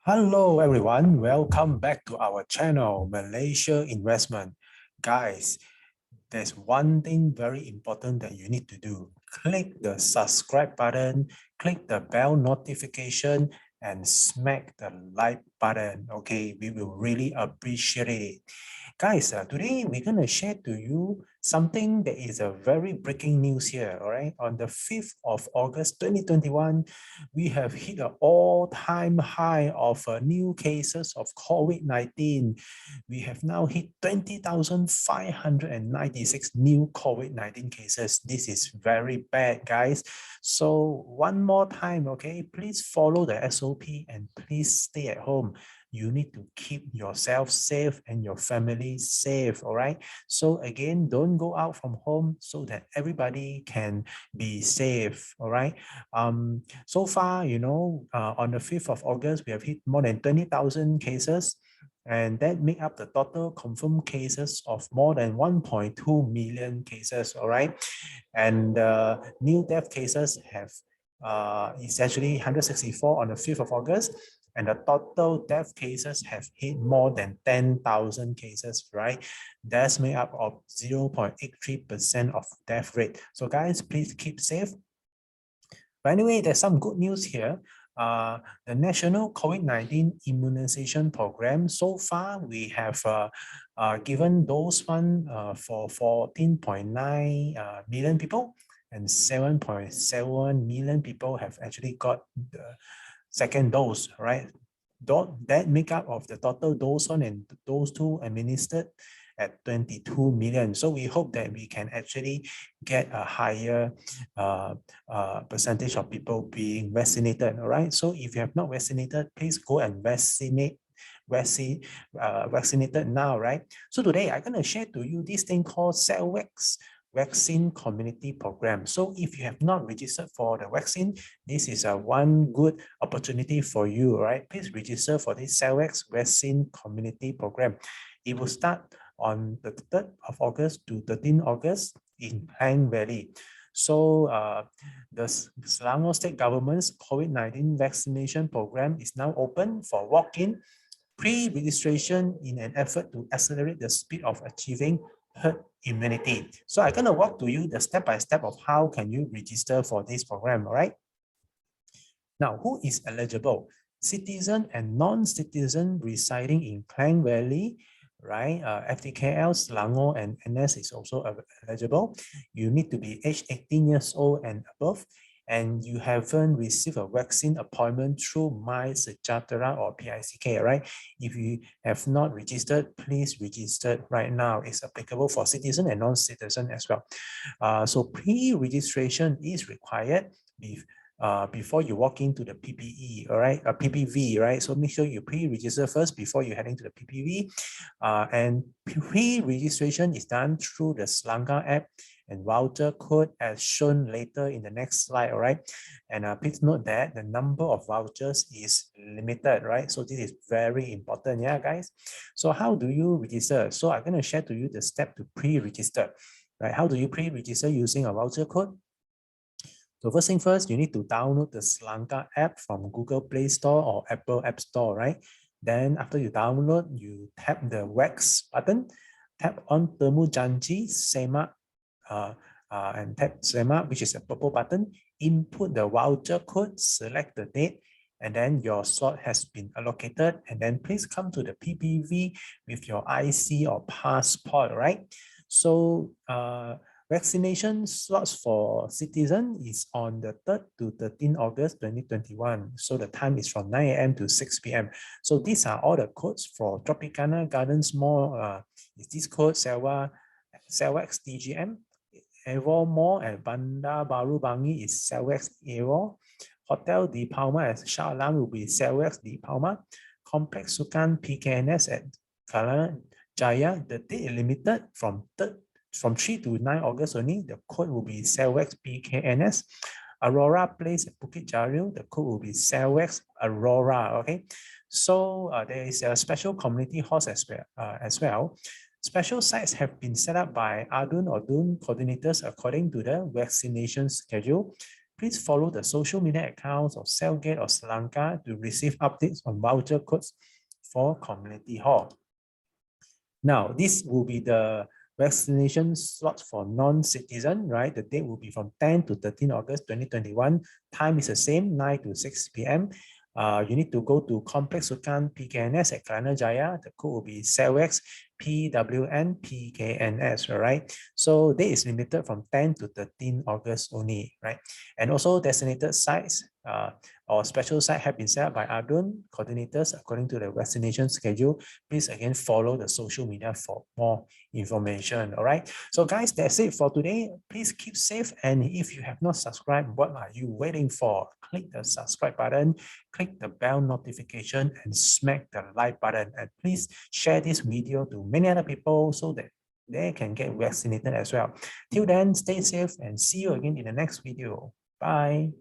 Hello everyone, welcome back to our channel, Malaysia Investment. Guys, there's one thing very important that you need to do. Click the subscribe button, click the bell notification, and smack the like button. Okay, we will really appreciate it. Guys, today we're going to share to you something that is a very breaking news here, all right? On the 5th of August 2021, we have hit an all-time high of new cases of COVID-19. We have now hit 20,596 new COVID-19 cases. This is very bad, guys. So one more time, okay, please follow the SOP and please stay at home. You need to keep yourself safe and your family safe, all right? So again, don't go out from home so that everybody can be safe, all right? So far, on the 5th of August, we have hit more than 20,000 cases, and that make up the total confirmed cases of more than 1.2 million cases, all right? And new death cases have is actually 164 on the 5th of August, and the total death cases have hit more than 10,000 cases, right? That's made up of 0.83% of death rate. So guys, please keep safe. But anyway, there's some good news here. The National COVID-19 Immunization Program, so far we have given dose one for 14.9 million people, and 7.7 million people have actually got the second dose, right? That make up of the total dose one and dose two administered at 22 million. So we hope that we can actually get a higher percentage of people being vaccinated, all right? So if you have not vaccinated, please go and vaccinated now, right? So today I'm going to share to you this thing called Selvax Vaccine Community Programme. So if you have not registered for the vaccine, this is one good opportunity for you, right? Please register for this Selvax Vaccine Community Programme. It will start on the 3rd of August to 13th August in Klang Valley. So the Selangor State Government's COVID-19 vaccination program is now open for walk-in pre-registration in an effort to accelerate the speed of achieving herd immunity. So I'm going to walk to you the step-by-step of how can you register for this program, all right? Now, who is eligible? Citizen and non-citizen residing in Klang Valley, right? FTKL, Selangor, and NS is also eligible. You need to be age 18 years old and above, and you haven't received a vaccine appointment through MySejahtera or PICK, right? If you have not registered, please register right now. It's applicable for citizen and non-citizen as well. So pre-registration is required before you walk into the PPE, all right, PPV, right? So make sure you pre-register first before you head into the PPV. And pre-registration is done through the Selangkah App and voucher code as shown later in the next slide, all right? And please note that the number of vouchers is limited, right? So this is very important, yeah, guys? So how do you register? So I'm going to share to you the step to pre-register, right? How do you pre-register using a voucher code? So first thing first, you need to download the Selangkah app from Google Play Store or Apple App Store, right? Then after you download, you tap the Wax button, tap on Temu Janji, Semak, and tap Semak, which is a purple button, input the voucher code, select the date, and then your slot has been allocated, and then please come to the PPV with your IC or passport, right? So vaccination slots for citizen is on the 3rd to 13th August 2021. So the time is from 9 a.m. to 6 p.m. So these are all the codes for Tropicana Gardens Mall. Is this code Selvax DGM? Evo Mall at Bandar Baru Bangi is Selvax Evo. Hotel De Palma at Shah Alam will be Selvax De Palma. Complex Sukan PKNS at Kalana Jaya, the date is limited from 3 to 9 August only. The code will be Selvax PKNS. Aurora Place at Bukit Jalil, the code will be Selvax Aurora, okay? So there is a special community halls as well. Special sites have been set up by ADUN or DUN coordinators according to the vaccination schedule. please follow the social media accounts of Selgate or Selangkah to receive updates on voucher codes for community hall. Now, this will be the vaccination slots for non-citizen, right? The date will be from 10 to 13 August 2021. Time is the same, 9 to 6 p.m. You need to go to Complex Sukan PKNS at Kelana Jaya. The code will be Selvax PWN PKNS, right? So date is limited from 10 to 13 August only, right? And also designated sites or special site have been set up by Adun coordinators according to the vaccination schedule. Please again follow the social media for more information. All right. So guys, that's it for today. Please keep safe. And if you have not subscribed, what are you waiting for? Click the subscribe button, click the bell notification, and smack the like button. And please share this video to many other people so that they can get vaccinated as well. Till then, stay safe and see you again in the next video. Bye.